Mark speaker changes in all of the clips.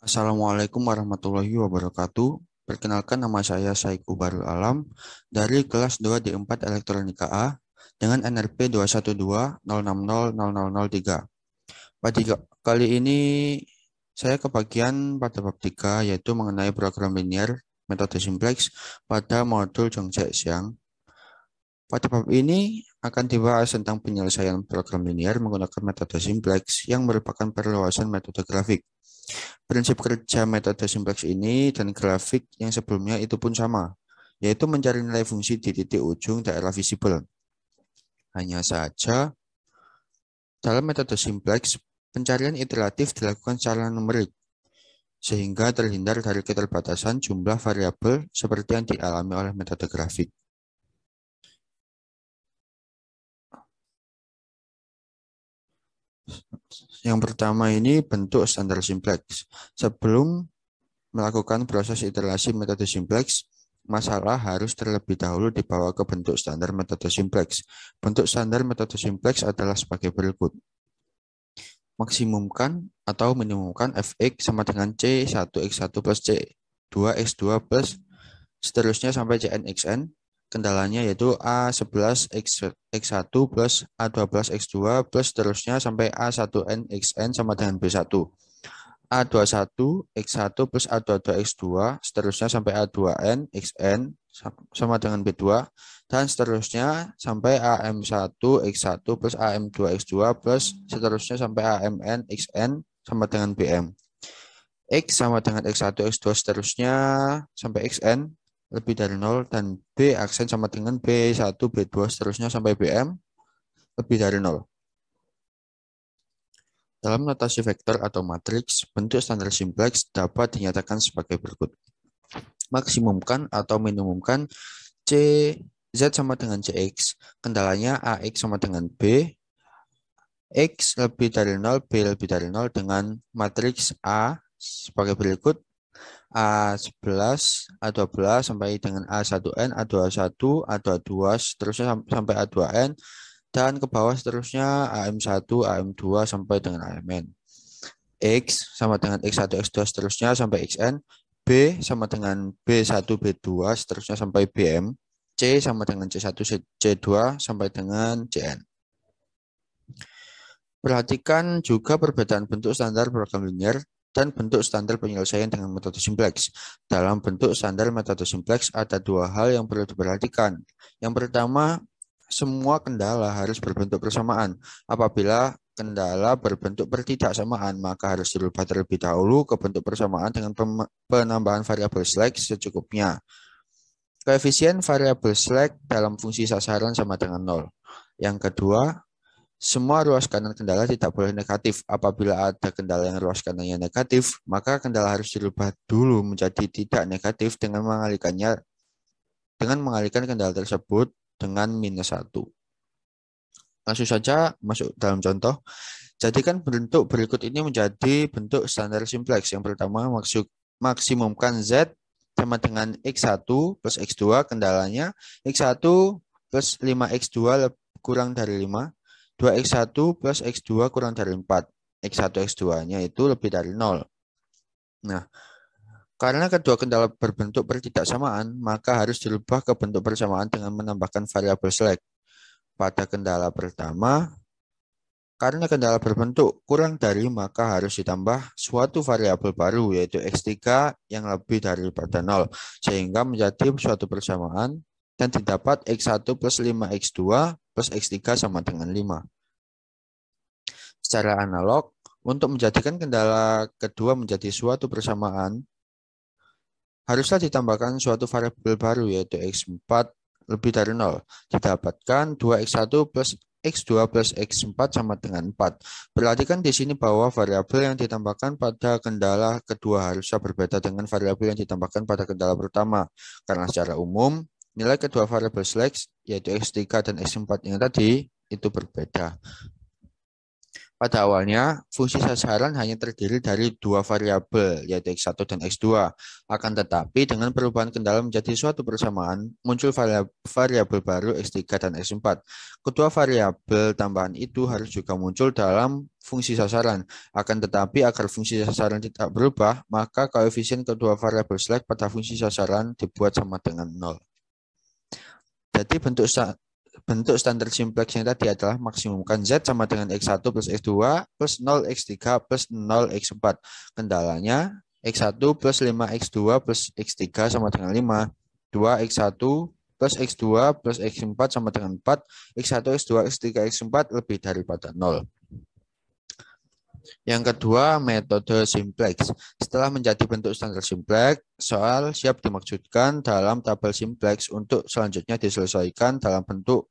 Speaker 1: Assalamualaikum warahmatullahi wabarakatuh. Perkenalkan, nama saya Saiku Barul Alam dari kelas 2 D4 Elektronika A dengan NRP 212060003. Pada kali ini saya kebagian pada bab 3, yaitu mengenai program linear metode simplex pada modul Zhongzhe Xiang. Pada bab ini akan dibahas tentang penyelesaian program linear menggunakan metode simplex yang merupakan perluasan metode grafik. Prinsip kerja metode simplex ini dan grafik yang sebelumnya itu pun sama, yaitu mencari nilai fungsi di titik ujung daerah visible. Hanya saja, dalam metode simplex, pencarian iteratif dilakukan secara numerik, sehingga terhindar dari keterbatasan jumlah variabel seperti yang dialami oleh metode grafik. Yang pertama ini bentuk standar simplex. Sebelum melakukan proses iterasi metode simplex, masalah harus terlebih dahulu dibawa ke bentuk standar metode simplex. Bentuk standar metode simplex adalah sebagai berikut. Maksimumkan atau minimumkan fx sama dengan c1x1 plus c2x2 plus seterusnya sampai cnxn. Kendalanya yaitu A11x1 plus A12x2 plus seterusnya sampai A1nxn sama dengan B1. A21 X1 plus A22 X2 seterusnya sampai A2N XN sama dengan B2 dan seterusnya sampai AM1 X1 plus AM2 X2 plus seterusnya sampai AMN XN sama dengan BM. X sama dengan X1 X2 seterusnya sampai XN lebih dari 0 dan B aksen sama dengan B1 B2 seterusnya sampai BM lebih dari 0. Dalam notasi vektor atau matriks, bentuk standar simplex dapat dinyatakan sebagai berikut. Maksimumkan atau minimumkan C Z sama dengan CX. Kendalanya AX sama dengan B, X lebih dari 0, B lebih dari 0 dengan matriks A sebagai berikut. A11, A12 sampai dengan A1N, A21, A22, seterusnya sampai A2N, dan ke bawah seterusnya AM1, AM2 sampai dengan AMN. X sama dengan X1, X2 seterusnya sampai XN, B sama dengan B1, B2 seterusnya sampai BM, C sama dengan C1, C2 sampai dengan CN. Perhatikan juga perbedaan bentuk standar program linear dan bentuk standar penyelesaian dengan metode simplex. Dalam bentuk standar metode simplex ada dua hal yang perlu diperhatikan. Yang pertama, semua kendala harus berbentuk persamaan. Apabila kendala berbentuk pertidaksamaan, maka harus dirubah terlebih dahulu ke bentuk persamaan dengan penambahan variabel slack secukupnya. Koefisien variabel slack dalam fungsi sasaran sama dengan 0. Yang kedua, semua ruas kanan kendala tidak boleh negatif. Apabila ada kendala yang ruas kanannya negatif, maka kendala harus dirubah dulu menjadi tidak negatif dengan mengalihkan kendala tersebut dengan -1. Langsung saja masuk dalam contoh. Jadikan bentuk berikut ini menjadi bentuk standar simplex. Yang pertama, maksimumkan Z sama dengan X1 plus X2. Kendalanya X1 plus 5X2 kurang dari 5. 2X1 plus X2 kurang dari 4. X1, X2-nya itu lebih dari 0. Nah, karena kedua kendala berbentuk pertidaksamaan, maka harus dirubah ke bentuk persamaan dengan menambahkan variabel slack. Pada kendala pertama, karena kendala berbentuk kurang dari, maka harus ditambah suatu variabel baru, yaitu X3 yang lebih daripada 0, sehingga menjadi suatu persamaan dan didapat X1 plus 5X2 plus X3 sama dengan 5. Secara analog, untuk menjadikan kendala kedua menjadi suatu persamaan, haruslah ditambahkan suatu variabel baru, yaitu X4 lebih dari 0. Didapatkan 2X1 plus X2 plus X4 sama dengan 4. Perhatikan di sini bahwa variabel yang ditambahkan pada kendala kedua harusnya berbeda dengan variabel yang ditambahkan pada kendala pertama. Karena secara umum, nilai kedua variabel slack, yaitu X3 dan X4 yang tadi, itu berbeda. Pada awalnya, fungsi sasaran hanya terdiri dari dua variabel, yaitu X1 dan X2. Akan tetapi, dengan perubahan kendala menjadi suatu persamaan, muncul variabel baru X3 dan X4. Kedua variabel tambahan itu harus juga muncul dalam fungsi sasaran. Akan tetapi, agar fungsi sasaran tidak berubah, maka koefisien kedua variabel slack pada fungsi sasaran dibuat sama dengan 0. Jadi bentuk standar simplex yang tadi adalah maksimumkan Z sama dengan X1 plus X2 plus 0 X3 plus 0 X4. Kendalanya X1 plus 5X2 plus X3 sama dengan 5. 2X1 plus X2 plus X4 sama dengan 4. X1, X2, X3, X4 lebih daripada 0. Yang kedua, metode simplex. Setelah menjadi bentuk standar simplex, soal siap dimaksudkan dalam tabel simplex untuk selanjutnya diselesaikan dalam bentuk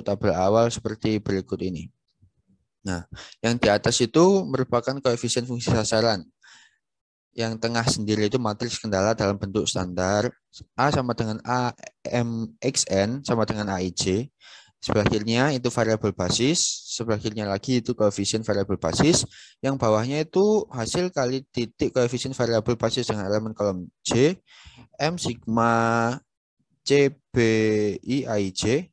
Speaker 1: tabel awal seperti berikut ini. Nah, yang di atas itu merupakan koefisien fungsi sasaran. Yang tengah sendiri itu matriks kendala dalam bentuk standar. A sama dengan AMXN sama dengan AIJ. Sebelah kirinya itu variabel basis, sebelah kirinya lagi itu koefisien variabel basis, yang bawahnya itu hasil kali titik koefisien variabel basis dengan elemen kolom J, M sigma CBI AIJ,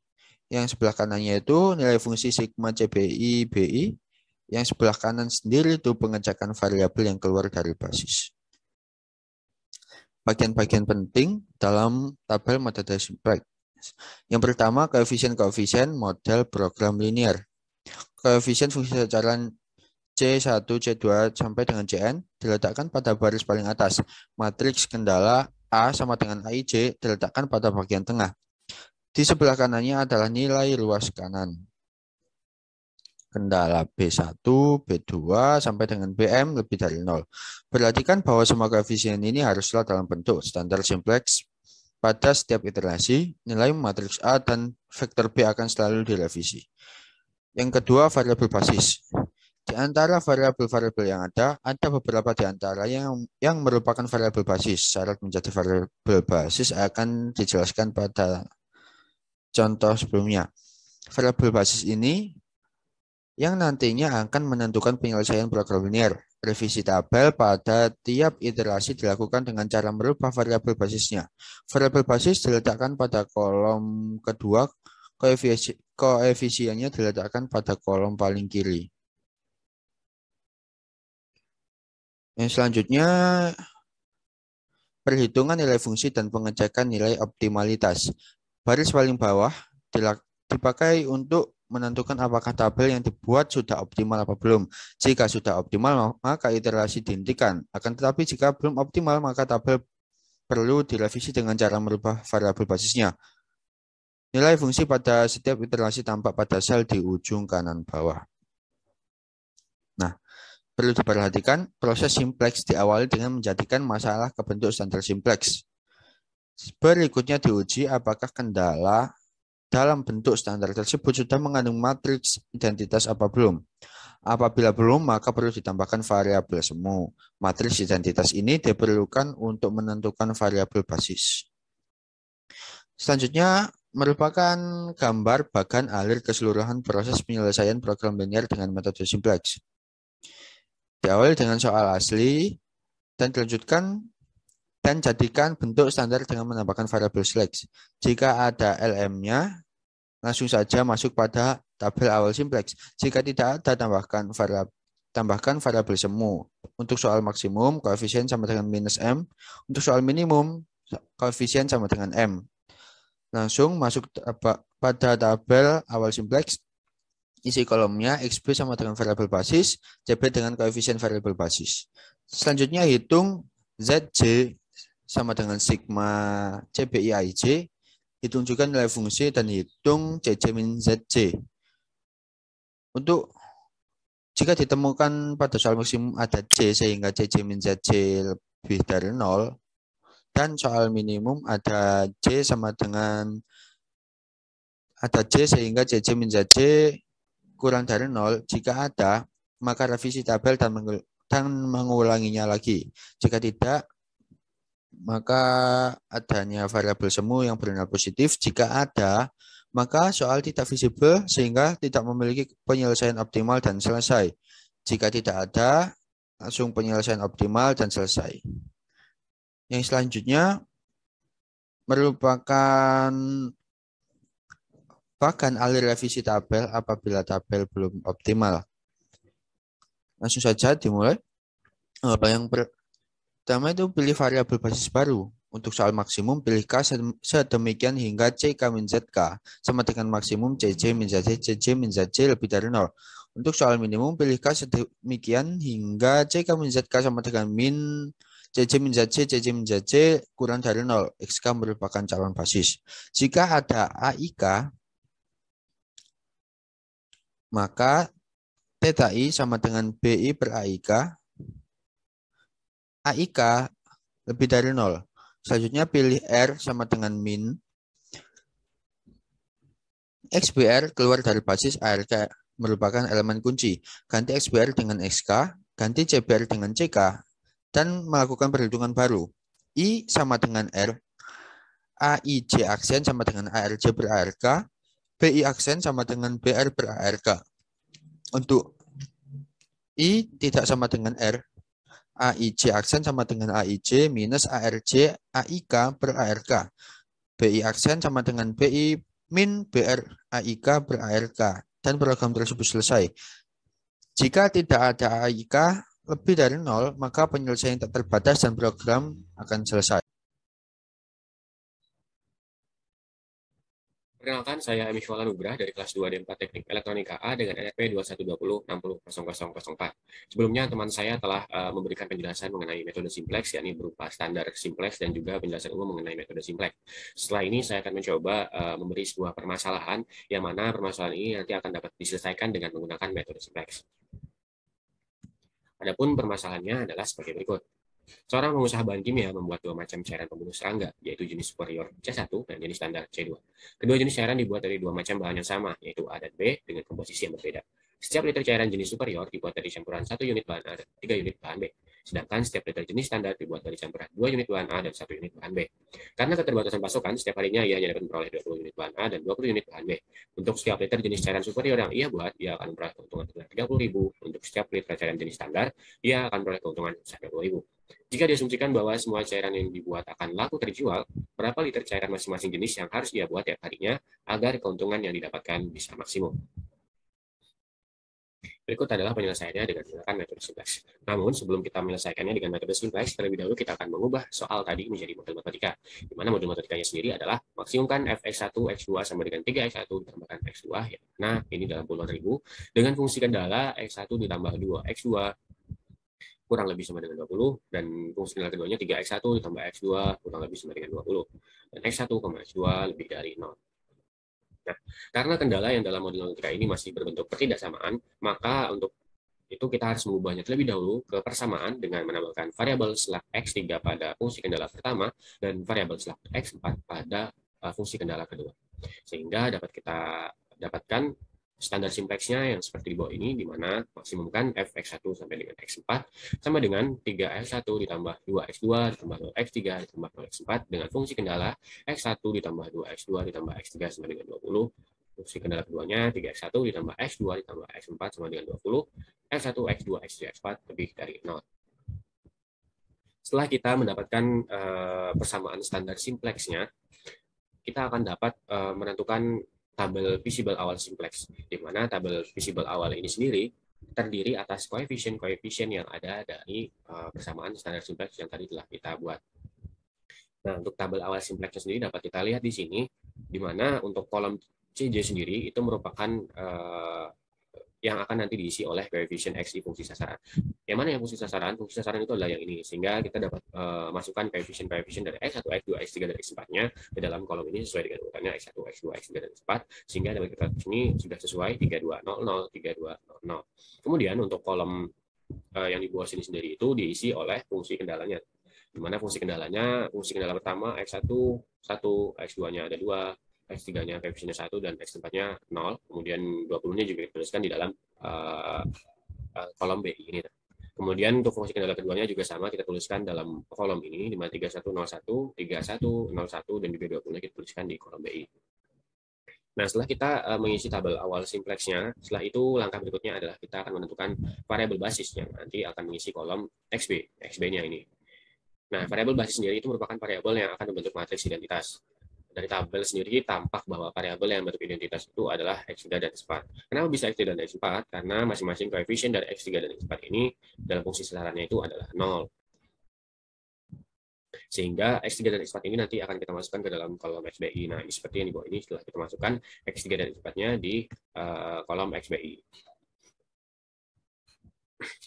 Speaker 1: yang sebelah kanannya itu nilai fungsi sigma CBI BI, yang sebelah kanan sendiri itu pengecekan variabel yang keluar dari basis. Bagian-bagian penting dalam tabel metode simplex. Yang pertama, koefisien-koefisien model program linear. Koefisien fungsi sasaran C1, C2 sampai dengan Cn diletakkan pada baris paling atas. Matriks kendala A sama dengan AIJ diletakkan pada bagian tengah. Di sebelah kanannya adalah nilai ruas kanan. Kendala B1, B2 sampai dengan BM lebih dari 0. Perhatikan bahwa semua koefisien ini haruslah dalam bentuk standar simplex. Pada setiap iterasi, nilai matriks A dan vektor B akan selalu direvisi. Yang kedua, variabel basis. Di antara variabel-variabel yang ada beberapa di antara yang merupakan variabel basis. Syarat menjadi variabel basis akan dijelaskan pada contoh sebelumnya. Variabel basis ini yang nantinya akan menentukan penyelesaian program linear. Revisi tabel pada tiap iterasi dilakukan dengan cara merubah variabel basisnya. Variabel basis diletakkan pada kolom kedua, koefisiennya diletakkan pada kolom paling kiri. Yang selanjutnya, perhitungan nilai fungsi dan pengecekan nilai optimalitas. Baris paling bawah dipakai untuk menentukan apakah tabel yang dibuat sudah optimal apa belum. Jika sudah optimal, maka iterasi dihentikan. Akan tetapi jika belum optimal, maka tabel perlu direvisi dengan cara merubah variabel basisnya. Nilai fungsi pada setiap iterasi tampak pada sel di ujung kanan bawah. Nah, perlu diperhatikan, proses simplex diawali dengan menjadikan masalah ke bentuk standar simplex. Berikutnya diuji apakah kendala dalam bentuk standar tersebut sudah mengandung matriks identitas apa belum. Apabila belum, maka perlu ditambahkan variabel semu. Matriks identitas ini diperlukan untuk menentukan variabel basis. Selanjutnya, merupakan gambar bagan alir keseluruhan proses penyelesaian program linear dengan metode simplex. Diawali dengan soal asli, dan dilanjutkan dan jadikan bentuk standar dengan menambahkan variabel select. Jika ada LM-nya, langsung saja masuk pada tabel awal simplex. Jika tidak ada, tambahkan variabel semu. Untuk soal maksimum, koefisien sama dengan minus M. Untuk soal minimum, koefisien sama dengan M. Langsung masuk pada tabel awal simplex. Isi kolomnya XB sama dengan variabel basis, CB dengan koefisien variabel basis. Selanjutnya hitung ZJ sama dengan sigma CBI IJ. Hitung juga nilai fungsi dan hitung CJ min ZJ. Untuk jika ditemukan pada soal maksimum ada C sehingga CJ min ZJ lebih dari 0, dan soal minimum ada C sama dengan C sehingga CJ min ZJ kurang dari 0. Jika ada, maka revisi tabel dan mengulanginya lagi. Jika tidak, maka adanya variabel semu yang bernilai positif. Jika ada, Maka soal tidak visible sehingga tidak memiliki penyelesaian optimal dan selesai. Jika tidak ada, langsung penyelesaian optimal dan selesai. Yang selanjutnya merupakan bahkan alih revisi tabel apabila tabel belum optimal. Langsung saja dimulai. Yang pertama itu pilih variabel basis baru. Untuk soal maksimum, pilih K sedemikian hingga C K min ZK sama dengan maksimum CC min ZC, CC min ZC lebih dari 0. Untuk soal minimum, pilih K sedemikian hingga C K min ZK sama dengan min CC min ZC, CC min ZC kurang dari 0. XK merupakan calon basis. Jika ada AIK, maka Theta I sama dengan BI per AIK. AIK lebih dari 0. Selanjutnya pilih R sama dengan min. XBR keluar dari basis ARK merupakan elemen kunci. Ganti XBR dengan XK, ganti CBR dengan CK, dan melakukan perhitungan baru. I sama dengan R, AIJ aksen sama dengan ARJ per ARK, BI aksen sama dengan BR per ARK. Untuk I tidak sama dengan R, AIJ aksen sama dengan AIJ minus ARJ AIK per ARK. BI aksen sama dengan BI min BR AIK per ARK. Dan program tersebut selesai. Jika tidak ada AIK lebih dari 0, maka penyelesaian tak terbatas dan program akan selesai.
Speaker 2: Perkenalkan, saya Emi Shwala Nugrah dari kelas 2D4 Teknik Elektronika A dengan NRP 2120600004. Sebelumnya, teman saya telah memberikan penjelasan mengenai metode simplex, yakni berupa standar simplex dan juga penjelasan umum mengenai metode simplex. Setelah ini, saya akan mencoba memberi sebuah permasalahan, yang mana permasalahan ini nanti akan dapat diselesaikan dengan menggunakan metode simplex. Adapun permasalahannya adalah sebagai berikut. Seorang pengusaha bahan kimia membuat dua macam cairan pembunuh serangga, yaitu jenis superior C1 dan jenis standar C2. Kedua jenis cairan dibuat dari dua macam bahan yang sama, yaitu A dan B, dengan komposisi yang berbeda. Setiap liter cairan jenis superior dibuat dari campuran 1 unit bahan A dan 3 unit bahan B. Sedangkan setiap liter jenis standar dibuat dari campuran 2 unit bahan A dan 1 unit bahan B. Karena keterbatasan pasokan, setiap harinya ia hanya dapat memperoleh 20 unit bahan A dan 20 unit bahan B. Untuk setiap liter jenis cairan superior yang ia buat, ia akan memperoleh keuntungan sebesar 30.000. Untuk setiap liter cairan jenis standar, ia akan memperoleh keuntungan sebesar 20.000. Jika diasumsikan bahwa semua cairan yang dibuat akan laku terjual, berapa liter cairan masing-masing jenis yang harus ia buat tiap harinya agar keuntungan yang didapatkan bisa maksimum? Berikut adalah penyelesaiannya dengan menggunakan metode simplex. Namun, sebelum kita menyelesaikannya dengan metode simplex, terlebih dahulu kita akan mengubah soal tadi menjadi model matematika, di mana model matematikanya sendiri adalah maksimumkan fx1, x2 sama dengan 3x1 ditambahkan x2, ya. Nah, ini dalam puluhan ribu, dengan fungsi kendala x1 ditambah 2x2 kurang lebih sama dengan 20, dan fungsi kendala keduanya 3x1 ditambah x2 kurang lebih sama dengan 20, dan x1, x2 lebih dari 0. Nah, karena kendala yang dalam model matematika ini masih berbentuk ketidaksamaan, maka untuk itu kita harus mengubahnya terlebih dahulu ke persamaan dengan menambahkan variabel slab x3 pada fungsi kendala pertama dan variabel slab x4 pada fungsi kendala kedua. Sehingga dapat kita dapatkan standar simplexnya yang seperti di bawah ini, di mana maksimumkan fx1 sampai dengan x4 sama dengan 3x1 ditambah 2x2 ditambah 0x3 ditambah 0x4 dengan fungsi kendala x1 ditambah 2x2 ditambah x3 sama dengan 20. Fungsi kendala keduanya 3x1 ditambah x2 ditambah x4 sama dengan 20. x1, x2, x3, x4 lebih dari 0. Setelah kita mendapatkan persamaan standar simplexnya, kita akan dapat menentukan tabel visible awal simplex, di mana tabel visible awal ini sendiri terdiri atas koefisien-koefisien yang ada dari persamaan standar simplex yang tadi telah kita buat. Nah, untuk tabel awal simplexnya sendiri dapat kita lihat di sini, di mana untuk kolom CJ sendiri itu merupakan yang akan nanti diisi oleh koefisien X di fungsi sasaran. Yang mana yang fungsi sasaran? Fungsi sasaran itu adalah yang ini, sehingga kita dapat masukkan koefisien-koefisien dari X1, X2, X3, dan X4-nya ke dalam kolom ini sesuai dengan urutannya X1, X2, X3, dan X4, sehingga dapat kita di sini sudah sesuai 3200, 3200. Kemudian untuk kolom yang di bawah sini sendiri itu diisi oleh fungsi kendalanya, di mana fungsi kendalanya, fungsi kendala pertama X1, 1, X2-nya ada 2, X3-nya koefisiennya 1 dan X4-nya 0. Kemudian 20-nya juga dituliskan di dalam kolom B ini. Kemudian untuk fungsi kendala keduanya juga sama, kita tuliskan dalam kolom ini, di mana 3101, 3101, dan juga 20-nya kita tuliskan di kolom BI. Nah, setelah kita mengisi tabel awal simplex-nya, setelah itu langkah berikutnya adalah kita akan menentukan variabel basis yang nanti akan mengisi kolom XB-nya ini. Nah, variabel basis sendiri itu merupakan variabel yang akan membentuk matriks identitas. Dari tabel sendiri tampak bahwa variabel yang bentuk identitas itu adalah X3 dan X4. Kenapa bisa X3 dan X4? Karena masing-masing koefisien dari X3 dan X4 ini dalam fungsi sasarannya itu adalah 0. Sehingga X3 dan X4 ini nanti akan kita masukkan ke dalam kolom XBI. Nah, ini seperti yang di bawah ini setelah kita masukkan X3 dan X4-nya di kolom XBI.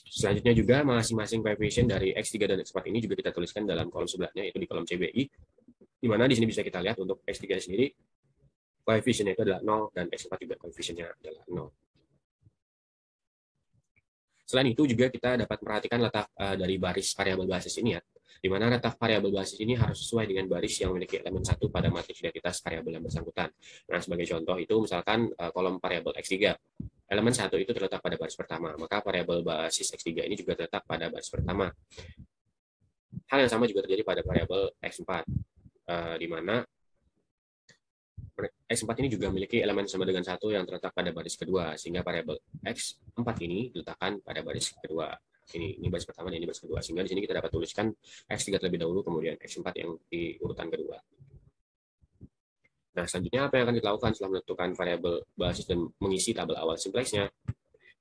Speaker 2: Selanjutnya juga masing-masing koefisien dari X3 dan X4 ini juga kita tuliskan dalam kolom sebelahnya, yaitu di kolom CBI, di mana di sini bisa kita lihat untuk X3 sendiri koefisiennya itu adalah 0 dan X4 juga koefisiennya adalah 0. Selain itu juga kita dapat perhatikan letak dari baris variabel basis ini ya, di mana letak variabel basis ini harus sesuai dengan baris yang memiliki elemen 1 pada matriks identitas variabel yang bersangkutan. Nah, sebagai contoh itu misalkan kolom variabel X3. Elemen 1 itu terletak pada baris pertama, maka variabel basis X3 ini juga terletak pada baris pertama. Hal yang sama juga terjadi pada variabel X4, di mana X4 ini juga memiliki elemen sama dengan 1 yang terletak pada baris kedua, sehingga variabel X4 ini diletakkan pada baris kedua. Ini baris pertama dan ini baris kedua. Sehingga di sini kita dapat tuliskan X3 terlebih dahulu, kemudian X4 yang di urutan kedua. Nah, selanjutnya apa yang akan dilakukan setelah menentukan variabel basis dan mengisi tabel awal simplex-nya?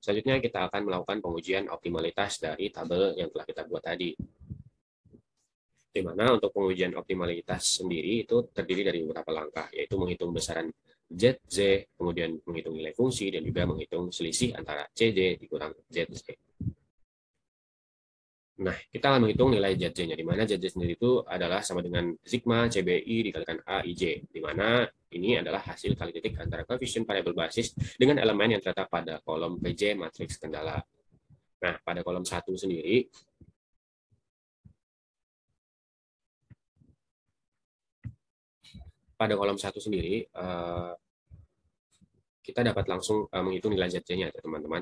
Speaker 2: Selanjutnya kita akan melakukan pengujian optimalitas dari tabel yang telah kita buat tadi. Di mana untuk pengujian optimalitas sendiri itu terdiri dari beberapa langkah, yaitu menghitung besaran ZZ, kemudian menghitung nilai fungsi, dan juga menghitung selisih antara CJ dikurang ZZ. Nah, kita akan menghitung nilai ZZ-nya, di mana ZZ sendiri itu adalah sama dengan sigma CBI dikalikan AIJ, di mana ini adalah hasil kali titik antara koefisien variabel basis dengan elemen yang terletak pada kolom PJ matriks kendala. Nah, pada kolom 1 sendiri, kita dapat langsung menghitung nilai ZC-nya, teman-teman,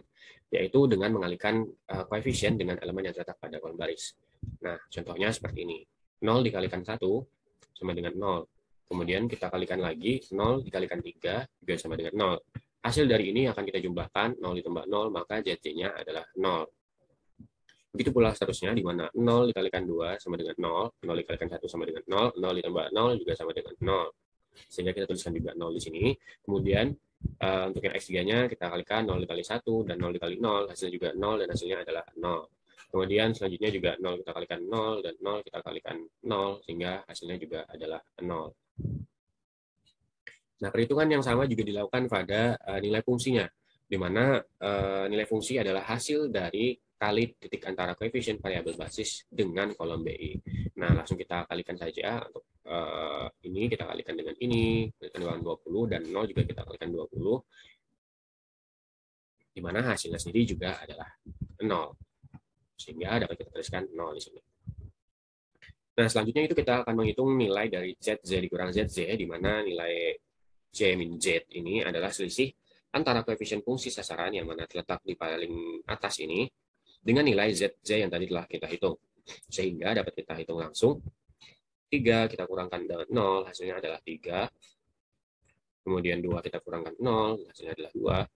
Speaker 2: yaitu dengan mengalihkan koefisien dengan elemen yang terletak pada kolom baris. Nah, contohnya seperti ini. 0 dikalikan 1 sama dengan 0. Kemudian kita kalikan lagi, 0 dikalikan 3 juga sama dengan 0. Hasil dari ini akan kita jumlahkan, 0 ditambah 0, maka ZC-nya adalah 0. Begitu pula seterusnya, di mana 0 dikalikan 2 sama dengan 0, 0 dikalikan 1 sama dengan 0, 0 ditambah 0 juga sama dengan 0. Sehingga kita tuliskan juga 0 di sini. Kemudian untuk yang X3-nya kita kalikan 0 dikali 1 dan 0 dikali 0, hasilnya juga 0 dan hasilnya adalah 0. Kemudian selanjutnya juga 0 kita kalikan 0 dan 0 kita kalikan 0, sehingga hasilnya juga adalah 0. Nah, perhitungan yang sama juga dilakukan pada nilai fungsinya, di mana nilai fungsi adalah hasil dari kali titik antara koefisien variabel basis dengan kolom BI. Nah, langsung kita kalikan saja. Untuk ini kita kalikan dengan ini, kalikan dengan 20, dan 0 juga kita kalikan 20, di mana hasilnya sendiri juga adalah 0. Sehingga dapat kita tuliskan 0 di sini. Nah, selanjutnya itu kita akan menghitung nilai dari ZZ dikurang ZZ, di mana nilai J min Z ini adalah selisih antara koefisien fungsi sasaran yang mana terletak di paling atas ini dengan nilai ZZ yang tadi telah kita hitung. Sehingga dapat kita hitung langsung. 3 kita kurangkan dengan 0, hasilnya adalah 3. Kemudian 2 kita kurangkan 0, hasilnya adalah 2.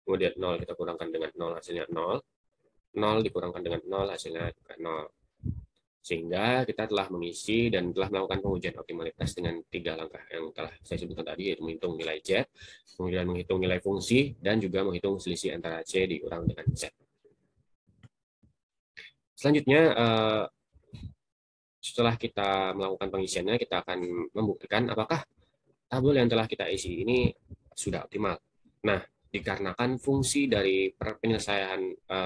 Speaker 2: Kemudian 0 kita kurangkan dengan 0, hasilnya 0. 0 dikurangkan dengan 0, hasilnya juga 0. Sehingga kita telah mengisi dan telah melakukan pengujian optimalitas dengan 3 langkah yang telah saya sebutkan tadi, yaitu menghitung nilai Z, kemudian menghitung nilai fungsi, dan juga menghitung selisih antara C dikurang dengan Z. Selanjutnya, setelah kita melakukan pengisiannya, kita akan membuktikan apakah tabel yang telah kita isi ini sudah optimal. Nah, dikarenakan fungsi dari penyelesaian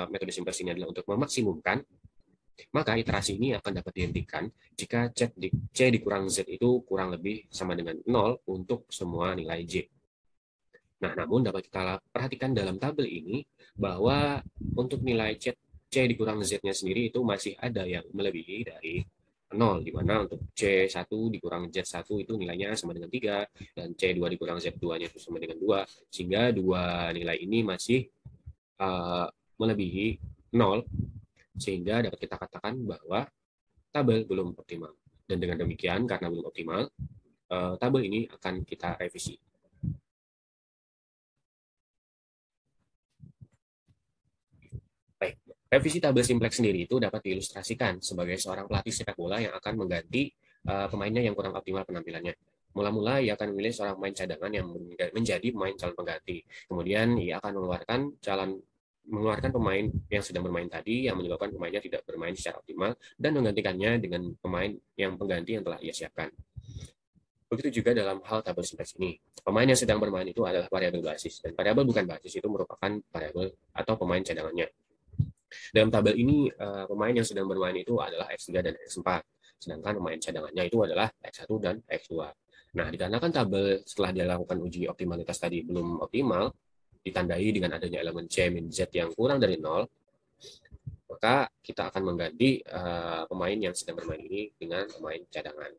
Speaker 2: metode simplex ini adalah untuk memaksimumkan, maka iterasi ini akan dapat dihentikan jika C dikurang Z itu kurang lebih sama dengan 0 untuk semua nilai J. Nah, namun dapat kita perhatikan dalam tabel ini bahwa untuk nilai C dikurang Z-nya sendiri itu masih ada yang melebihi dari 0, di mana untuk C1 dikurang Z1 itu nilainya sama dengan 3, dan C2 dikurang Z2-nya itu sama dengan 2, sehingga dua nilai ini masih melebihi 0, sehingga dapat kita katakan bahwa tabel belum optimal. Dan dengan demikian, karena belum optimal, tabel ini akan kita revisi. Revisi tabel simplex sendiri itu dapat diilustrasikan sebagai seorang pelatih sepak bola yang akan mengganti pemainnya yang kurang optimal penampilannya. Mula-mula ia akan memilih seorang pemain cadangan yang menjadi pemain calon pengganti. Kemudian ia akan mengeluarkan pemain yang sedang bermain tadi yang menyebabkan pemainnya tidak bermain secara optimal dan menggantikannya dengan pemain yang pengganti yang telah ia siapkan. Begitu juga dalam hal tabel simplex ini. Pemain yang sedang bermain itu adalah variabel basis dan variabel bukan basis itu merupakan variabel atau pemain cadangannya. Dalam tabel ini, pemain yang sedang bermain itu adalah X3 dan X4. Sedangkan pemain cadangannya itu adalah X1 dan X2. Nah, dikarenakan tabel setelah dia lakukan uji optimalitas tadi belum optimal, ditandai dengan adanya elemen C min Z yang kurang dari 0, maka kita akan mengganti pemain yang sedang bermain ini dengan pemain cadangan.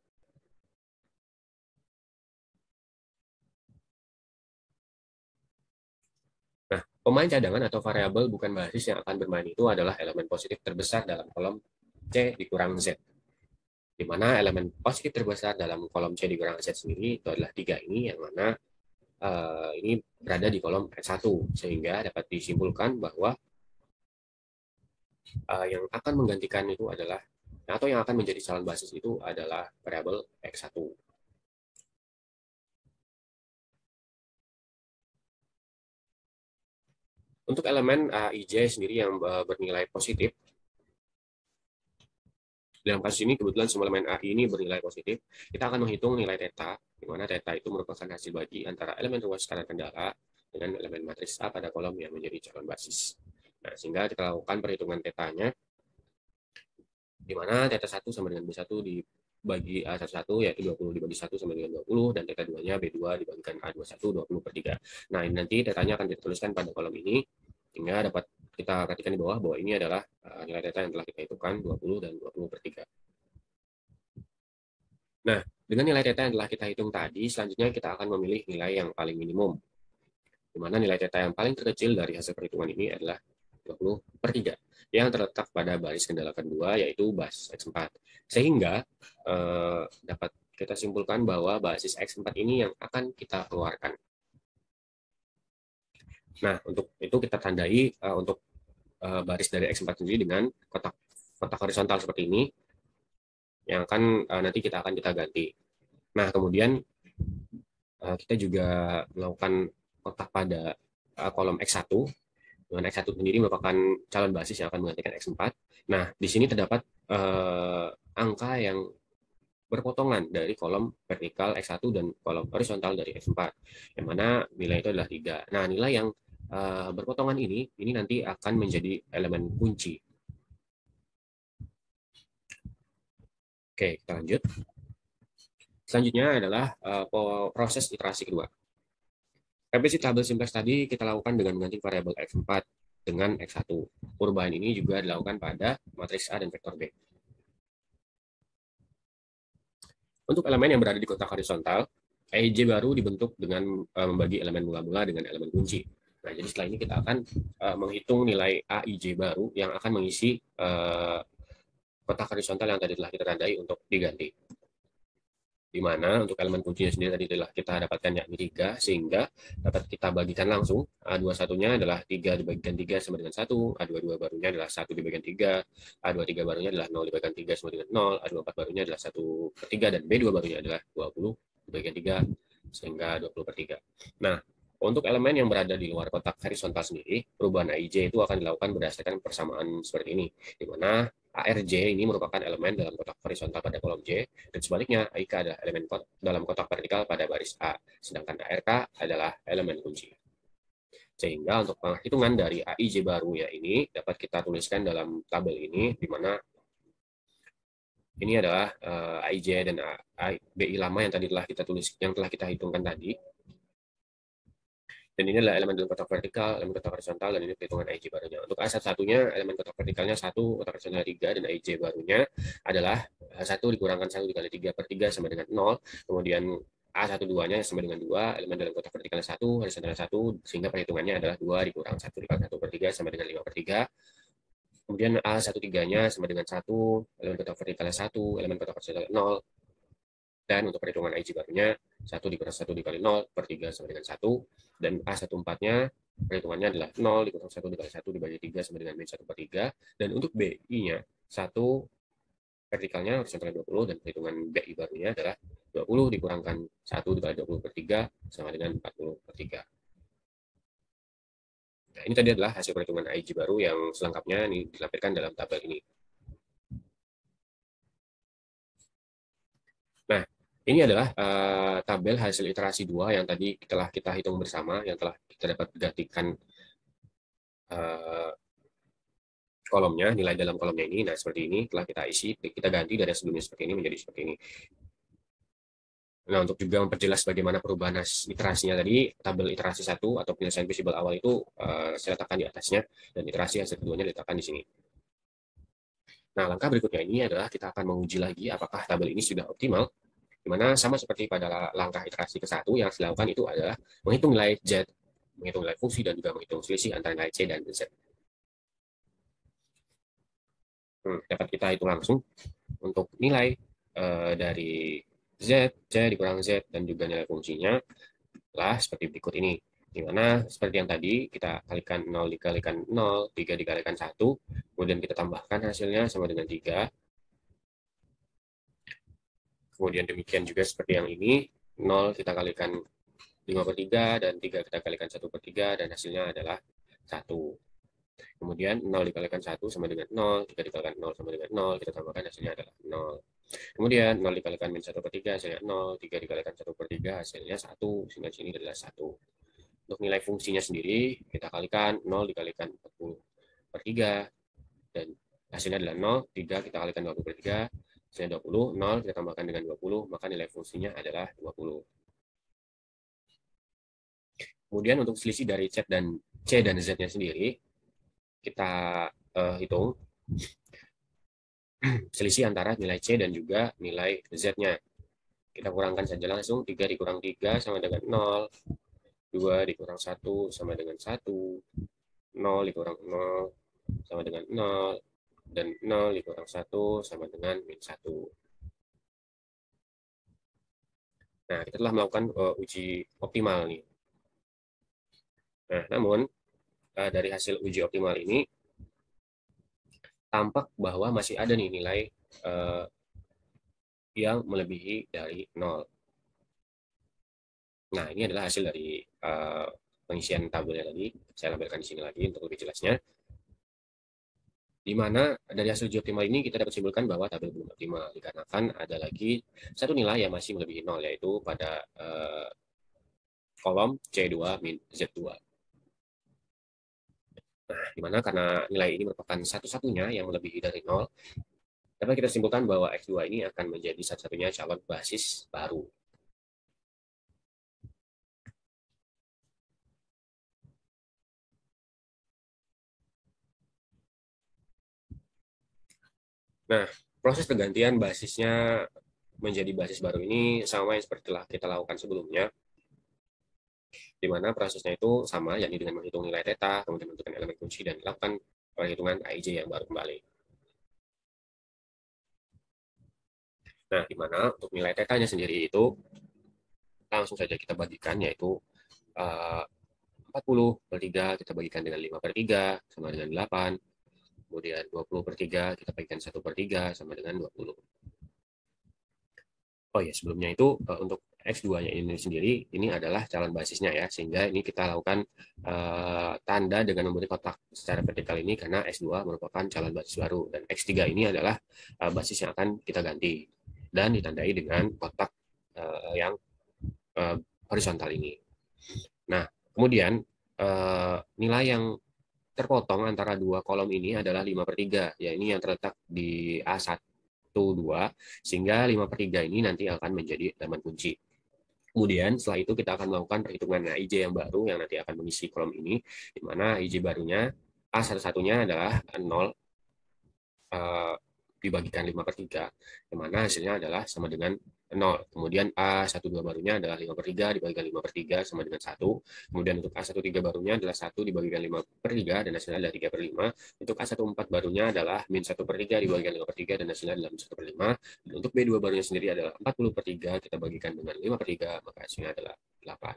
Speaker 2: Nah, pemain cadangan atau variabel bukan basis yang akan bermain itu adalah elemen positif terbesar dalam kolom C dikurang Z. Di mana elemen positif terbesar dalam kolom C dikurang Z sendiri itu adalah 3 ini, yang mana ini berada di kolom X1, sehingga dapat disimpulkan bahwa yang akan menggantikan itu adalah, atau yang akan menjadi calon basis itu adalah variabel X1. Untuk elemen IJ sendiri yang bernilai positif, dalam kasus ini kebetulan semua elemen AI ini bernilai positif, kita akan menghitung nilai theta, di mana theta itu merupakan hasil bagi antara elemen ruas skala kendala dengan elemen matriks A pada kolom yang menjadi calon basis. Nah, sehingga kita lakukan perhitungan tetanya, di mana theta 1 sama dengan B1 dibagi A11, yaitu 20 dibagi 1 sama dengan 20, dan theta 2-nya B2 dibagikan A21, 20/3. Nah, ini nanti tetanya akan dituliskan pada kolom ini, hingga dapat kita perhatikan di bawah bahwa ini adalah nilai theta yang telah kita hitungkan, 20 dan 20/3. Nah, dengan nilai theta yang telah kita hitung tadi, selanjutnya kita akan memilih nilai yang paling minimum, di mana nilai theta yang paling terkecil dari hasil perhitungan ini adalah 20/3, yang terletak pada baris kendala kedua, yaitu basis X4. Sehingga dapat kita simpulkan bahwa basis X4 ini yang akan kita keluarkan. Nah, untuk itu kita tandai untuk baris dari X4 sendiri dengan kotak horizontal seperti ini, yang akan nanti kita ganti. Nah, kemudian kita juga melakukan kotak pada kolom X1, dengan X1 sendiri merupakan calon basis yang akan menggantikan X4. Nah, di sini terdapat angka yang berpotongan dari kolom vertikal X1 dan kolom horizontal dari X4, yang mana nilai itu adalah 3. Nah, nilai yang berpotongan ini nanti akan menjadi elemen kunci. Oke, kita lanjut. Selanjutnya adalah proses iterasi kedua. Revisi tabel simplex tadi kita lakukan dengan mengganti variabel X4 dengan X1. Perubahan ini juga dilakukan pada matriks A dan vektor B. Untuk elemen yang berada di kotak horizontal, EIJ baru dibentuk dengan membagi elemen mula-mula dengan elemen kunci. Nah, jadi setelah ini kita akan menghitung nilai AIJ baru yang akan mengisi kotak horizontal yang tadi telah kita tandai untuk diganti. Di mana untuk elemen kuncinya sendiri tadi telah kita dapatkan yakni 3, sehingga dapat kita bagikan langsung. A21-nya adalah 3 dibagikan 3 sama dengan 1, A22 barunya adalah 1 dibagikan 3, A23 barunya adalah 0 dibagikan 3 sama dengan 0, A24 barunya adalah 1/3, dan B2 barunya adalah 20 dibagikan 3, sehingga 20/3. Nah, untuk elemen yang berada di luar kotak horizontal sendiri, perubahan AIJ itu akan dilakukan berdasarkan persamaan seperti ini, di mana ARJ ini merupakan elemen dalam kotak horizontal pada kolom J, dan sebaliknya AIK adalah elemen dalam kotak vertikal pada baris A, sedangkan ARK adalah elemen kunci. Sehingga untuk penghitungan dari AIJ baru ya ini dapat kita tuliskan dalam tabel ini, di mana ini adalah AIJ dan BI lama yang tadi telah kita tulis, yang telah kita hitungkan tadi. Dan ini adalah elemen dalam kotak vertikal, elemen kotak horizontal, dan ini perhitungan AIJ barunya. Untuk A1-nya, elemen kotak vertikalnya 1, kotak horizontalnya 3, dan AIJ barunya adalah 1 dikurangkan 1 dikali 3/3 sama dengan 0. Kemudian A12-nya sama dengan 2, elemen dalam kotak vertikalnya 1, horizontalnya 1, sehingga perhitungannya adalah 2 dikurang 1 dikali 1/3 sama dengan 5/3. Kemudian A13-nya sama dengan 1, elemen kotak vertikalnya 1, elemen kotak horizontalnya 0, dan untuk perhitungan AIJ barunya 1 dikurang 1 dikali 0/3 sama dengan 1, dan A14-nya perhitungannya adalah 0 dikurang 1 dikali 1 dibagi 3 sama dengan min 1/3. Dan untuk BI-nya, 1 vertikalnya horizontalnya 20, dan perhitungan BI barunya adalah 20 dikurangkan 1 dikali 20/3 sama dengan 40/3. Nah, ini tadi adalah hasil perhitungan IG baru yang selengkapnya ini dilampirkan dalam tabel ini. Nah, ini adalah tabel hasil iterasi 2 yang tadi telah kita hitung bersama, yang telah kita dapat gantikan kolomnya, nilai dalam kolomnya ini. Nah, seperti ini telah kita isi, kita ganti dari sebelumnya seperti ini menjadi seperti ini. Nah, untuk juga memperjelas bagaimana perubahan iterasinya tadi, tabel iterasi 1 atau penyelesaian visible awal itu saya letakkan di atasnya, dan iterasi hasil keduanya diletakkan di sini. Nah, langkah berikutnya ini adalah kita akan menguji lagi apakah tabel ini sudah optimal, di mana sama seperti pada langkah iterasi ke-1 yang harus dilakukan itu adalah menghitung nilai Z, menghitung nilai fungsi, dan juga menghitung selisih antara nilai C dan Z. Dapat kita hitung langsung untuk nilai dari Z, C dikurang Z, dan juga nilai fungsinya lah seperti berikut ini. Di mana seperti yang tadi, kita kalikan 0 dikalikan 0, 3 dikalikan 1, kemudian kita tambahkan hasilnya sama dengan 3. Kemudian demikian juga seperti yang ini, 0 kita kalikan 5/3, dan 3 kita kalikan 1/3, dan hasilnya adalah 1. Kemudian 0 dikalikan 1 sama dengan 0, 3 dikalikan 0 sama dengan 0, kita tambahkan hasilnya adalah 0. Kemudian 0 dikalikan min 1/3 hasilnya 0, 3 dikalikan 1/3 hasilnya 1, sehingga sini adalah 1. Untuk nilai fungsinya sendiri, kita kalikan 0 dikalikan 40/3, dan hasilnya adalah 0, 3 kita kalikan 20/3, hasilnya 20, 0 kita tambahkan dengan 20, maka nilai fungsinya adalah 20. Kemudian untuk selisih dari C dan Z-nya sendiri, kita hitung selisih antara nilai C dan juga nilai Z-nya. Kita kurangkan saja langsung, 3 dikurang 3 sama dengan 0, 2 dikurang 1 sama dengan 1, 0 dikurang 0 sama dengan 0, dan 0 dikurang 1 sama dengan min 1. Nah, kita telah melakukan uji optimal nih. Nah, namun dari hasil uji optimal ini, tampak bahwa masih ada nih nilai yang melebihi dari 0. Nah, ini adalah hasil dari pengisian tabelnya tadi. Saya lampirkan di sini lagi untuk lebih jelasnya. Di mana dari hasil uji optimal ini kita dapat simpulkan bahwa tabel belum optimal dikarenakan ada lagi satu nilai yang masih melebihi 0, yaitu pada kolom C2 min Z2. Nah, di mana karena nilai ini merupakan satu-satunya yang melebihi dari 0, dapat kita simpulkan bahwa X2 ini akan menjadi satu-satunya calon basis baru. Nah, proses pergantian basisnya menjadi basis baru ini sama yang seperti telah kita lakukan sebelumnya, di mana prosesnya itu sama, yakni dengan menghitung nilai theta, kemudian menentukan elemen kunci, dan melakukan perhitungan AIJ yang baru kembali. Nah, di mana untuk nilai theta-nya sendiri itu langsung saja kita bagikan, yaitu 40/3 kita bagikan dengan 5/3 sama dengan 8. Kemudian 20/3 kita bagikan 1/3 sama dengan 20. Oh ya, sebelumnya itu untuk X2-nya ini sendiri, ini adalah calon basisnya ya, sehingga ini kita lakukan tanda dengan memberi kotak secara vertikal ini karena X2 merupakan calon basis baru, dan X3 ini adalah basis yang akan kita ganti, dan ditandai dengan kotak yang horizontal ini. Nah, kemudian nilai yang terpotong antara dua kolom ini adalah 5/3, ya ini yang terletak di A1, 2, sehingga 5/3 ini nanti akan menjadi elemen kunci. Kemudian setelah itu kita akan melakukan perhitungan IJ yang baru yang nanti akan mengisi kolom ini, di mana IJ barunya A1-1-nya adalah 0 dibagikan 5/3, di mana hasilnya adalah sama dengan 0. Kemudian A12 barunya adalah 5/3 dibagikan 5/3 sama dengan 1. Kemudian untuk A13 barunya adalah 1 dibagikan 5/3 dan hasilnya adalah 3/5. Untuk A14 barunya adalah min 1/3 dibagikan 5/3 dan hasilnya adalah min 1/5. Dan untuk B2 barunya sendiri adalah 40/3 kita bagikan dengan 5/3, maka hasilnya adalah 8.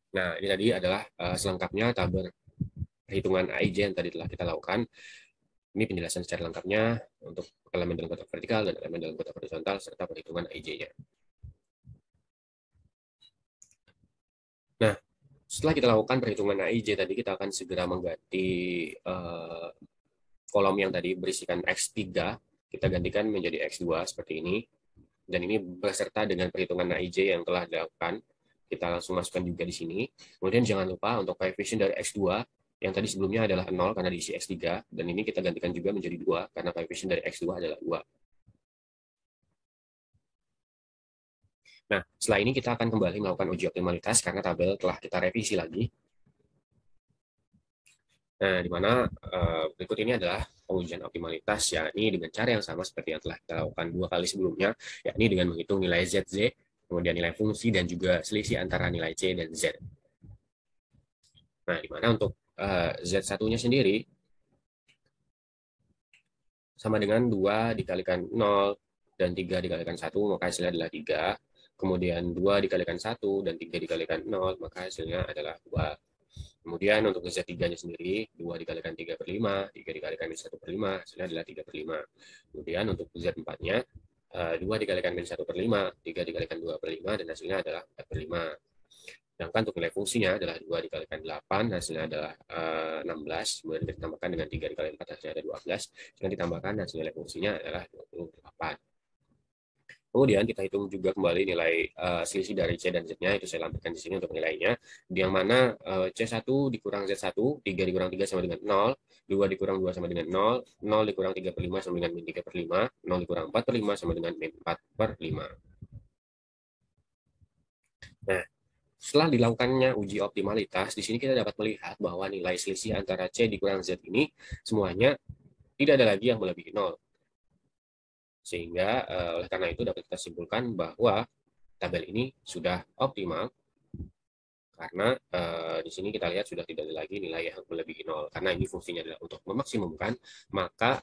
Speaker 2: Nah, ini tadi adalah selengkapnya tabel perhitungan AIJ yang tadi telah kita lakukan. Ini penjelasan secara lengkapnya untuk elemen dalam kotak vertikal dan elemen dalam kotak horizontal serta perhitungan AIJ-nya. Nah, setelah kita lakukan perhitungan AIJ tadi, kita akan segera mengganti kolom yang tadi berisikan X3, kita gantikan menjadi X2 seperti ini. Dan ini beserta dengan perhitungan AIJ yang telah dilakukan. Kita langsung masukkan juga di sini. Kemudian jangan lupa untuk coefficient dari X2, yang tadi sebelumnya adalah 0 karena diisi X3, dan ini kita gantikan juga menjadi 2 karena coefficient dari X2 adalah 2. Nah, setelah ini kita akan kembali melakukan uji optimalitas karena tabel telah kita revisi lagi. Nah, di mana berikut ini adalah pengujian optimalitas, yakni dengan cara yang sama seperti yang telah kita lakukan 2 kali sebelumnya, yakni dengan menghitung nilai ZZ, kemudian nilai fungsi, dan juga selisih antara nilai C dan Z. Nah, di mana untuk Z1-nya sendiri sama dengan 2 dikalikan 0 dan 3 dikalikan 1, maka hasilnya adalah 3. Kemudian 2 dikalikan 1 dan 3 dikalikan 0, maka hasilnya adalah 2. Kemudian untuk Z3-nya sendiri, 2 dikalikan 3 per 5, 3 dikalikan 1 per 5, hasilnya adalah 3 per 5. Kemudian untuk Z4-nya, 2 dikalikan 1 per 5, 3 dikalikan 2 per 5, dan hasilnya adalah 4 per 5. Sedangkan untuk nilai fungsinya adalah 2 dikalikan 8, hasilnya adalah 16. Kemudian kita tambahkan dengan 3 dikali 4, hasilnya ada 12. Kemudian ditambahkan, hasil nilai fungsinya adalah 28. Kemudian kita hitung juga kembali nilai selisih dari C dan Z-nya, itu saya lampirkan di sini untuk nilainya, yang mana C1 dikurang Z1, 3 dikurang 3 sama dengan 0, 2 dikurang 2 sama dengan 0, 0 dikurang 3 per 5 sama dengan min 3 per 5, 0 dikurang 4 per 5 sama dengan min 4 per 5. Nah, setelah dilakukannya uji optimalitas, di sini kita dapat melihat bahwa nilai selisih antara C dikurang Z ini semuanya tidak ada lagi yang melebihi 0. Sehingga oleh karena itu dapat kita simpulkan bahwa tabel ini sudah optimal karena di sini kita lihat sudah tidak ada lagi nilai yang melebihi 0. Karena ini fungsinya adalah untuk memaksimumkan, maka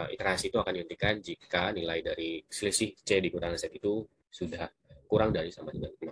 Speaker 2: iterasi itu akan dihentikan jika nilai dari selisih C dikurang Z itu sudah kurang dari sama dengan 0.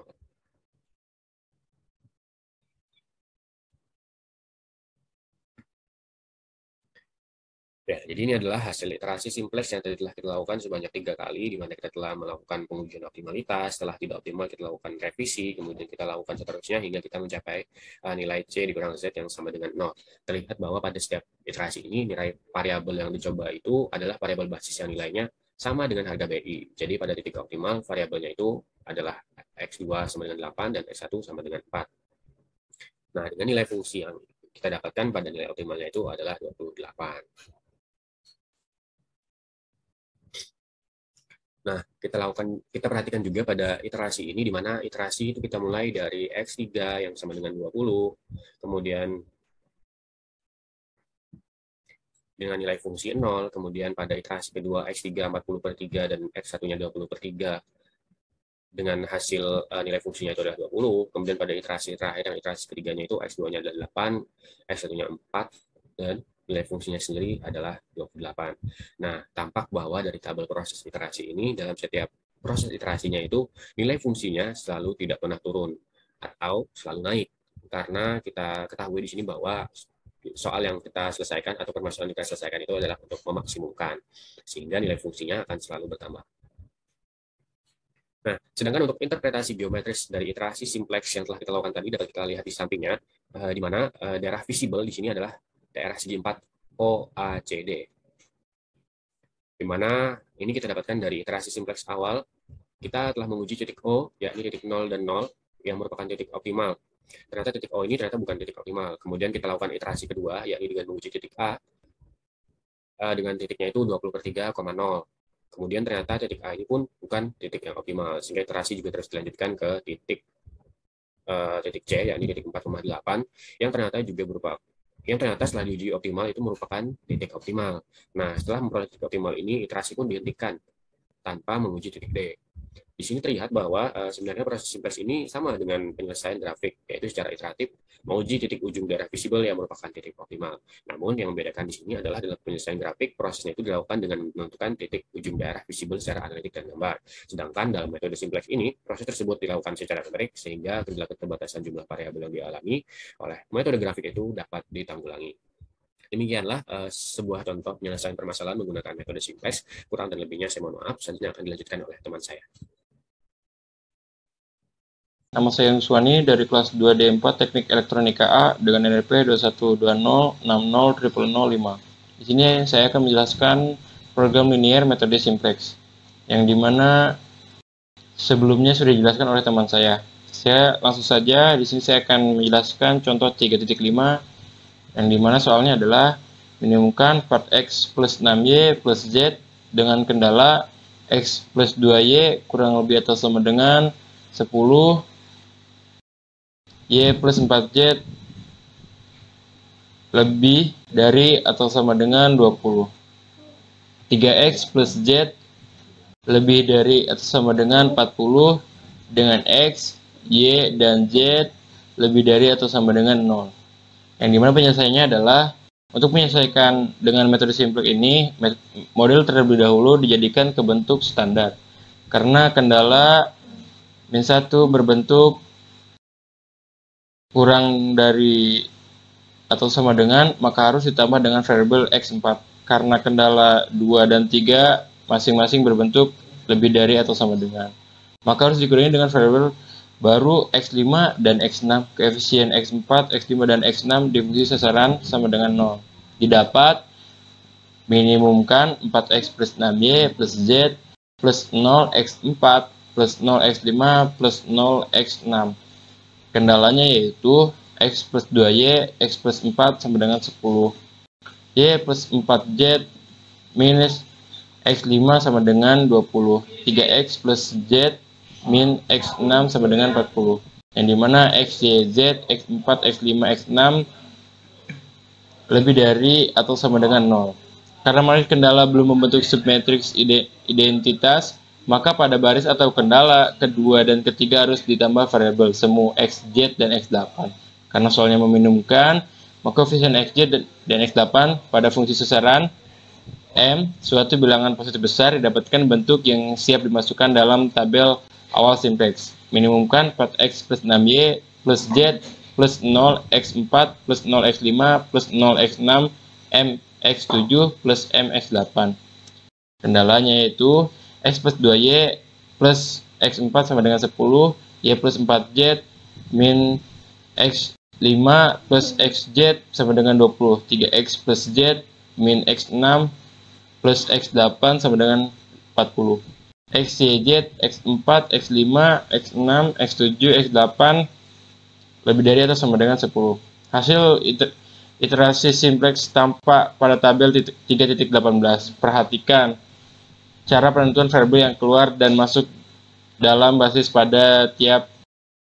Speaker 2: Ya, jadi ini adalah hasil iterasi simplex yang telah kita lakukan sebanyak 3 kali, di mana kita telah melakukan pengujian optimalitas, setelah tidak optimal kita lakukan revisi, kemudian kita lakukan seterusnya hingga kita mencapai nilai C dikurang Z yang sama dengan 0. Terlihat bahwa pada setiap iterasi ini, nilai variabel yang dicoba itu adalah variabel basis yang nilainya sama dengan harga BI. Jadi pada titik optimal, variabelnya itu adalah X2 sama dengan 8 dan X1 sama dengan 4. Nah, dengan nilai fungsi yang kita dapatkan pada nilai optimalnya itu adalah 28. Nah, kita perhatikan juga pada iterasi ini, di mana iterasi itu kita mulai dari X3 yang sama dengan 20, kemudian dengan nilai fungsi 0, kemudian pada iterasi kedua X3 40 per 3 dan X1-nya 20 per 3, dengan hasil nilai fungsinya itu adalah 20, kemudian pada iterasi terakhir, yang iterasi ketiganya itu X2-nya adalah 8, X1-nya 4, dan nilai fungsinya sendiri adalah 28. Nah, tampak bahwa dari tabel proses iterasi ini, dalam setiap proses iterasinya itu, nilai fungsinya selalu tidak pernah turun atau selalu naik. Karena kita ketahui di sini bahwa soal yang kita selesaikan atau permasalahan yang kita selesaikan itu adalah untuk memaksimumkan, sehingga nilai fungsinya akan selalu bertambah. Nah, sedangkan untuk interpretasi geometris dari iterasi simplex yang telah kita lakukan tadi dapat kita lihat di sampingnya, di mana daerah visible di sini adalah daerah segi 4 OACD. Di mana ini kita dapatkan dari iterasi simplex awal, kita telah menguji titik O, yakni titik 0 dan 0, yang merupakan titik optimal. Ternyata titik O ini ternyata bukan titik optimal. Kemudian kita lakukan iterasi kedua, yakni dengan menguji titik A, dengan titiknya itu 20 per 3,0. Kemudian ternyata titik A ini pun bukan titik yang optimal, sehingga iterasi juga terus dilanjutkan ke titik C, yakni titik 4,8, yang ternyata setelah diuji optimal itu merupakan titik optimal. Nah, setelah memperoleh titik optimal ini, iterasi pun dihentikan tanpa menguji titik D. Di sini terlihat bahwa sebenarnya proses simplex ini sama dengan penyelesaian grafik, yaitu secara iteratif menguji titik ujung daerah visible yang merupakan titik optimal. Namun yang membedakan di sini adalah dalam penyelesaian grafik, prosesnya itu dilakukan dengan menentukan titik ujung daerah visible secara analitik dan gambar. Sedangkan dalam metode simplex ini, proses tersebut dilakukan secara numerik sehingga bila keterbatasan jumlah variabel yang dialami oleh metode grafik itu dapat ditanggulangi. Demikianlah sebuah contoh penyelesaian permasalahan menggunakan metode simplex. Kurang dan lebihnya saya mohon maaf. Selanjutnya akan dilanjutkan oleh teman saya.
Speaker 3: Nama saya Yuswani dari kelas 2D4 Teknik Elektronika A dengan NRP 212060005. Di sini saya akan menjelaskan program linear metode simplex yang dimana sebelumnya sudah dijelaskan oleh teman saya. Saya langsung saja di sini saya akan menjelaskan contoh 3.5 yang dimana soalnya adalah menemukan part x plus 6y plus z dengan kendala x plus 2y kurang lebih atau sama dengan 10, y plus 4z lebih dari atau sama dengan 20. 3x plus z lebih dari atau sama dengan 40 dengan x, y, dan z lebih dari atau sama dengan 0. Yang dimana penyelesaiannya adalah untuk menyelesaikan dengan metode simplex ini, model terlebih dahulu dijadikan ke bentuk standar. Karena kendala min1 berbentuk kurang dari atau sama dengan, maka harus ditambah dengan variabel x4. Karena kendala 2 dan 3 masing-masing berbentuk lebih dari atau sama dengan, maka harus dikurangi dengan variabel baru x5 dan x6. Koefisien x4, x5, dan x6 di fungsi sasaran sama dengan 0. Didapat minimumkan 4x plus 6y plus z plus 0x4 plus 0x5 plus 0x6. Kendalanya yaitu x plus 2y, x plus 4 sama dengan 10. Y plus 4z minus x5 sama dengan 20. 3x plus z min x6 sama dengan 40. Yang dimana x, y, z, x4, x5, x6 lebih dari atau sama dengan 0. Karena masih kendala belum membentuk submatriks identitas, maka pada baris atau kendala kedua dan ketiga harus ditambah variabel semu x, z, dan x8. Karena soalnya meminimumkan, maka koefisien x, z, dan x8 pada fungsi sasaran M, suatu bilangan positif besar didapatkan bentuk yang siap dimasukkan dalam tabel awal simplex. Minimumkan 4x plus 6y plus z plus 0x4 plus 0x5 plus 0x6 mx7 plus mx8. Kendalanya yaitu x plus 2y plus x4 sama dengan 10, y plus 4z min x5 plus xz sama dengan 20, 3x plus z min x6 plus x8 sama dengan 40. X, Y, Z, X4, X5, X6, X7, X8 lebih dari atau sama dengan 10. Hasil iterasi simplex tampak pada tabel 3.18. Perhatikan cara penentuan variabel yang keluar dan masuk dalam basis pada tiap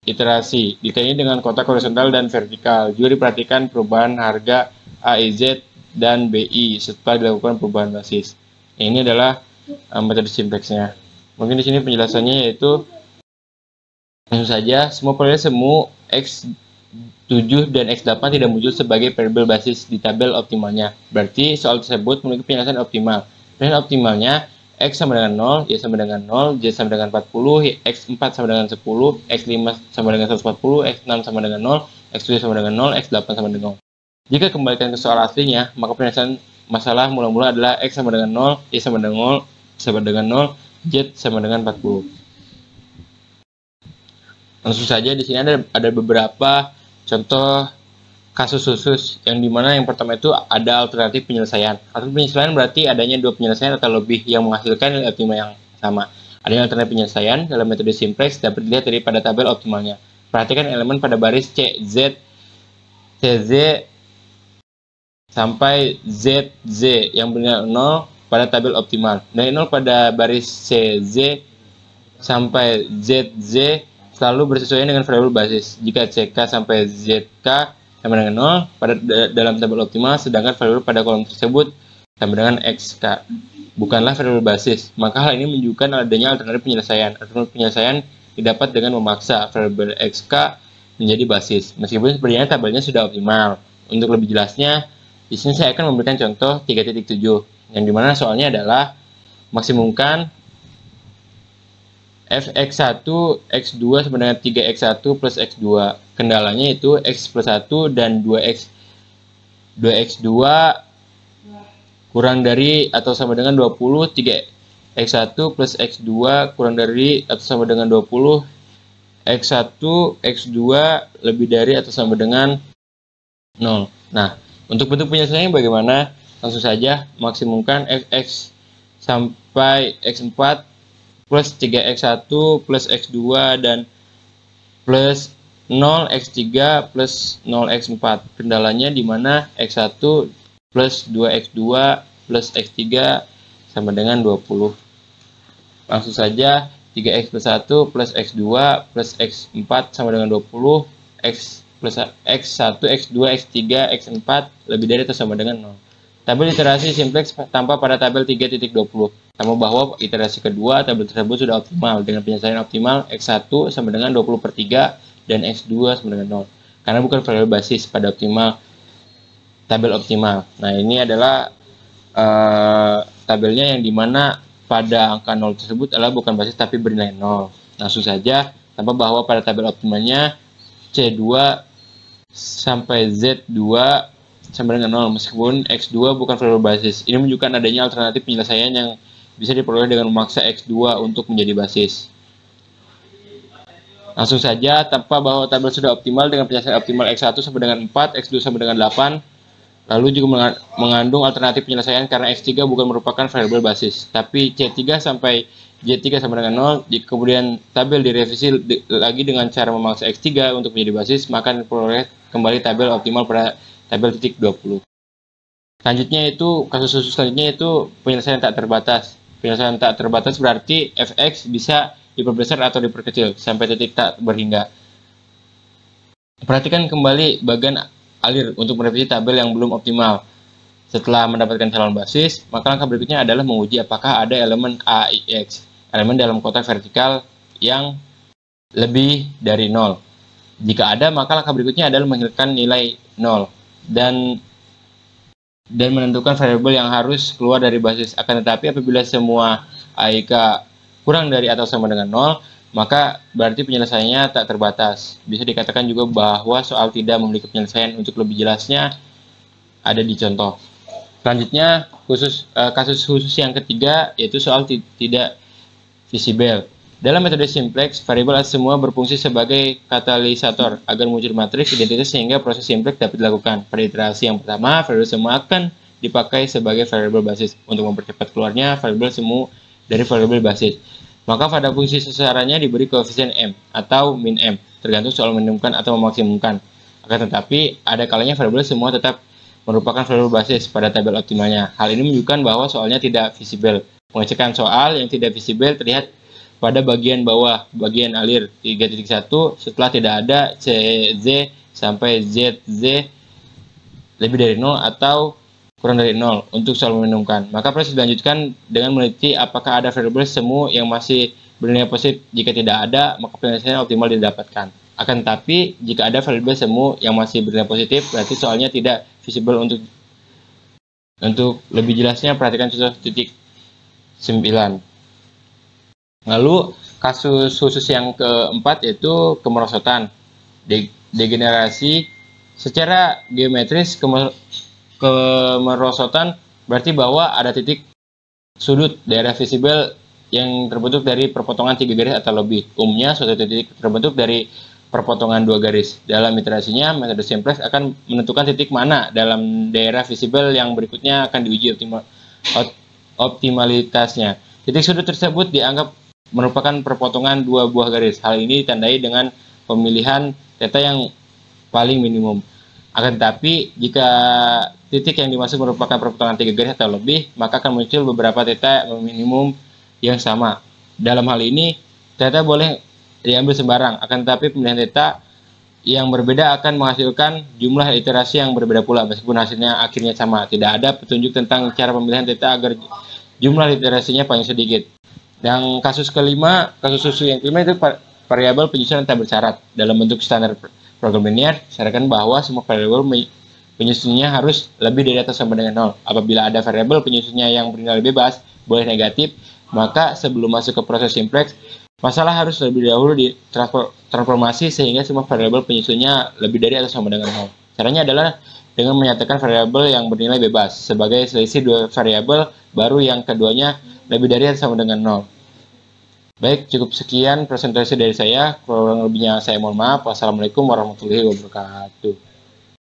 Speaker 3: iterasi. Dikaitkan dengan kotak horizontal dan vertikal. Juga diperhatikan perubahan harga A, I, Z, dan BI setelah dilakukan perubahan basis. Ini adalah metode simplexnya. Mungkin di sini penjelasannya yaitu langsung saja semua variabel semu x7 dan x8 tidak muncul sebagai variabel basis di tabel optimalnya. Berarti soal tersebut memiliki penjelasan optimal. Penjelasan optimalnya x sama dengan 0, y sama dengan 0, z sama dengan 40, x4 sama dengan 10, x5 sama dengan 140, x6 sama dengan 0, x7 sama dengan 0, x8 sama dengan 0. Jika kembalikan ke soal aslinya, maka penyelesaian masalah mula-mula adalah x sama dengan 0, y sama dengan 0, z sama dengan 40. Langsung saja di sini ada beberapa contoh kasus khusus yang dimana yang pertama itu ada alternatif penyelesaian. Alternatif penyelesaian berarti adanya dua penyelesaian atau lebih yang menghasilkan nilai optimal yang sama. Adanya alternatif penyelesaian dalam metode simplex dapat dilihat daripada tabel optimalnya. Perhatikan elemen pada baris C, Z, CZ sampai ZZ yang bernilai 0 pada tabel optimal. Nilai 0 pada baris CZ sampai ZZ selalu bersesuaian dengan variabel basis. Jika CK sampai ZK sama dengan 0 pada dalam tabel optimal, sedangkan variabel pada kolom tersebut sama dengan XK. bukanlah variabel basis. Maka hal ini menunjukkan adanya alternatif penyelesaian. Alternatif penyelesaian didapat dengan memaksa variabel xk menjadi basis. Meskipun sebenarnya tabelnya sudah optimal. Untuk lebih jelasnya, di sini saya akan memberikan contoh 3.7 yang dimana soalnya adalah maksimumkan fx1 x2 sama dengan 3x1 plus x2. Kendalanya itu x plus 1 dan 2x2 kurang dari atau sama dengan 20, 3x1 plus x2 kurang dari atau sama dengan 20, x1, x2 lebih dari atau sama dengan 0. Nah, untuk bentuk penyelesaiannya bagaimana? Langsung saja maksimumkan fx sampai x4 plus 3x1 plus x2 dan plus 0x3 plus 0x4. Kendalanya di mana x1 plus 2x2 plus x3 sama dengan 20. Langsung saja 3x plus 1 plus x2 plus x4 sama dengan 20, x plus x1, x2, x3, x4 lebih dari atau sama dengan 0. Tabel iterasi simplex tampak pada tabel 3.20. Tambah bahwa iterasi kedua tabel tersebut sudah optimal dengan penyelesaian optimal x1 sama dengan 20/3 dan x2 sama dengan 0. Karena bukan variabel basis pada optimal tabel optimal. Nah, ini adalah tabelnya yang dimana pada angka 0 tersebut adalah bukan basis tapi bernilai 0. Langsung saja tambah bahwa pada tabel optimalnya C2 sampai Z2 sama dengan 0 meskipun X2 bukan variabel basis. Ini menunjukkan adanya alternatif penyelesaian yang bisa diperoleh dengan memaksa X2 untuk menjadi basis. Langsung saja tanpa bahwa tabel sudah optimal dengan penyelesaian optimal X1 sampai dengan 4, X2 sampai dengan 8. Lalu juga mengandung alternatif penyelesaian karena X3 bukan merupakan variabel basis, tapi C3 sampai J3 sama dengan 0. Jika kemudian tabel direvisi lagi dengan cara memaksa X3 untuk menjadi basis, maka diperoleh kembali tabel optimal pada tabel titik 20. Selanjutnya itu, kasus khusus selanjutnya itu penyelesaian tak terbatas. Penyelesaian tak terbatas berarti fx bisa diperbesar atau diperkecil sampai titik tak berhingga. Perhatikan kembali bagian alir untuk merevisi tabel yang belum optimal. Setelah mendapatkan calon basis, maka langkah berikutnya adalah menguji apakah ada elemen AIX, elemen dalam kotak vertikal yang lebih dari 0. Jika ada, maka langkah berikutnya adalah menghilangkan nilai 0 dan menentukan variabel yang harus keluar dari basis. Akan tetapi apabila semua AIK kurang dari atau sama dengan 0, maka berarti penyelesaiannya tak terbatas. Bisa dikatakan juga bahwa soal tidak memiliki penyelesaian. Untuk lebih jelasnya ada di contoh. Selanjutnya kasus khusus yang ketiga yaitu soal tidak visible. Dalam metode simplex, variabel semua berfungsi sebagai katalisator agar muncul matriks identitas sehingga proses simplex dapat dilakukan. Pada iterasi yang pertama, variabel semua akan dipakai sebagai variabel basis untuk mempercepat keluarnya variabel semu dari variabel basis. Maka pada fungsi sasarannya diberi koefisien M atau min M, tergantung soal menemukan atau memaksimumkan. Akan tetapi, ada kalanya variabel semua tetap merupakan variabel basis pada tabel optimalnya. Hal ini menunjukkan bahwa soalnya tidak visible. Pengecekan soal yang tidak visible terlihat pada bagian bawah, bagian alir 3.1 setelah tidak ada CZ sampai ZZ lebih dari 0 atau kurang dari 0 untuk soal menemukan. Maka proses dilanjutkan dengan meneliti apakah ada variabel semu yang masih bernilai positif. Jika tidak ada, maka penyelesaian optimal didapatkan. Akan tetapi, jika ada variabel semu yang masih bernilai positif, berarti soalnya tidak visible. Untuk lebih jelasnya, perhatikan contoh titik 9. Lalu, kasus khusus yang keempat yaitu kemerosotan. Degenerasi secara geometris kemerosotan berarti bahwa ada titik sudut daerah visible yang terbentuk dari perpotongan 3 garis atau lebih. Umumnya suatu titik terbentuk dari perpotongan 2 garis. Dalam iterasinya, metode simplex akan menentukan titik mana dalam daerah visible yang berikutnya akan diuji optimalitasnya. Titik sudut tersebut dianggap merupakan perpotongan 2 buah garis. Hal ini ditandai dengan pemilihan theta yang paling minimum. Akan tetapi, jika titik yang dimaksud merupakan perpotongan 3 garis atau lebih, maka akan muncul beberapa theta minimum yang sama. Dalam hal ini, theta boleh diambil sembarang, akan tetapi pemilihan theta yang berbeda akan menghasilkan jumlah iterasi yang berbeda pula, meskipun hasilnya akhirnya sama. Tidak ada petunjuk tentang cara pemilihan theta agar jumlah literasinya paling sedikit. Yang kasus susu yang kelima itu variabel penyusunan tak bersyarat. Dalam bentuk standar program linear, syaratkan bahwa semua variabel penyusunnya harus lebih dari atau sama dengan 0. Apabila ada variabel penyusunnya yang bernilai bebas, boleh negatif, maka sebelum masuk ke proses simplex, masalah harus lebih dahulu ditransformasi sehingga semua variabel penyusunnya lebih dari atau sama dengan 0. Caranya adalah dengan menyatakan variabel yang bernilai bebas sebagai selisih dua variabel baru yang keduanya lebih dari atau sama dengan 0. Baik, cukup sekian presentasi dari saya. Kurang lebihnya saya mohon maaf. Wassalamualaikum warahmatullahi wabarakatuh.